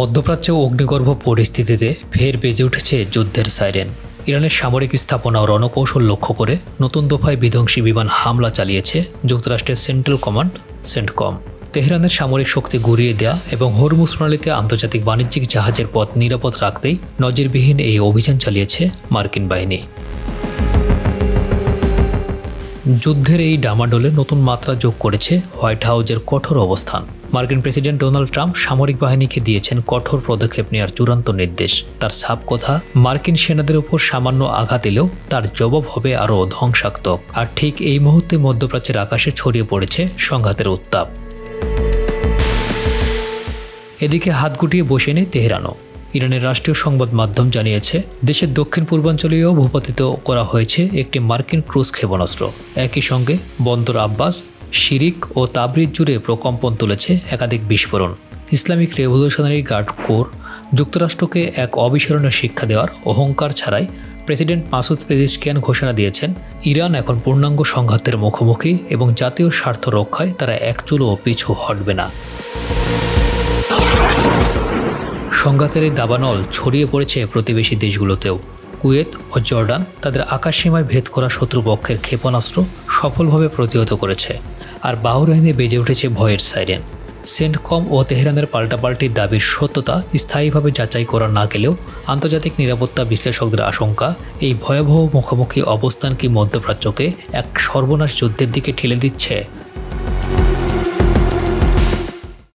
মধ্যপ্রাচ্যে অগ্নিগর্ভ পরিস্থিতিতে ফের বেজে উঠেছে যুদ্ধের সাইরেন। ইরানের সামরিক স্থাপনা ও রণকৌশল লক্ষ্য করে নতুন দফায় বিধ্বংসী বিমান হামলা চালিয়েছে যুক্তরাষ্ট্রের সেন্ট্রাল কমান্ড সেন্টকম। তেহরানের সামরিক শক্তি গুঁড়িয়ে দেয়া এবং হরমুজ প্রণালীতে আন্তর্জাতিক বাণিজ্যিক জাহাজের পথ নিরাপদ রাখতেই নজিরবিহীন এই অভিযান চালিয়েছে মার্কিন বাহিনী। যুদ্ধের এই ডামাডোলে নতুন মাত্রা যোগ করেছে হোয়াইট হাউজের কঠোর অবস্থান। মার্কিন প্রেসিডেন্ট ডোনাল্ড ট্রাম্প সামরিক বাহিনীকে দিয়েছেন কঠোর পদক্ষেপ নেওয়ার চূড়ান্ত নির্দেশ। তার ছাপ কথা, মার্কিন সেনাদের উপর সামান্য আঘাত এলেও তার জবাব হবে আরও ধ্বংসাত্মক। আর ঠিক এই মুহূর্তে মধ্যপ্রাচ্যের আকাশে ছড়িয়ে পড়েছে সংঘাতের উত্তাপ। এদিকে হাত গুটিয়ে বসে নেই তেহরানও। ইরানের রাষ্ট্রীয় সংবাদ মাধ্যম জানিয়েছে, দেশের দক্ষিণ পূর্বাঞ্চলীয় ভূপাতিত করা হয়েছে একটি মার্কিন ক্রুজ ক্ষেপণাস্ত্র। একই সঙ্গে বন্দর আব্বাস, শিরিক ও তাবরিজ জুড়ে প্রকম্পন তুলেছে একাধিক বিস্ফোরণ। ইসলামিক রেভলিউশনারি গার্ড কোর যুক্তরাষ্ট্রকে এক অবিস্মরণীয় শিক্ষা দেওয়ার অহংকার ছাড়াই প্রেসিডেন্ট মাসুদ পেজিশকিয়ান ঘোষণা দিয়েছেন, ইরান এখন পূর্ণাঙ্গ সংঘাতের মুখোমুখি এবং জাতীয় স্বার্থ রক্ষায় তারা এক চুলও পিছু হটবে না। সংঘাতের এই দাবানল ছড়িয়ে পড়েছে প্রতিবেশী দেশগুলোতেও। কুয়েত ও জর্ডান তাদের আকাশসীমায় ভেদ করা শত্রুপক্ষের ক্ষেপণাস্ত্র সফলভাবে প্রতিহত করেছে। আর বাহরাইনে বেজে উঠেছে ভয়ের সাইরেন। সেন্টকম ও তেহরানের পাল্টাপাল্টির দাবির সত্যতা স্থায়ীভাবে যাচাই করা না গেলেও আন্তর্জাতিক নিরাপত্তা বিশ্লেষকদের আশঙ্কা, এই ভয়াবহ মুখোমুখি অবস্থান কি মধ্যপ্রাচ্যকে এক সর্বনাশ যুদ্ধের দিকে ঠেলে দিচ্ছে।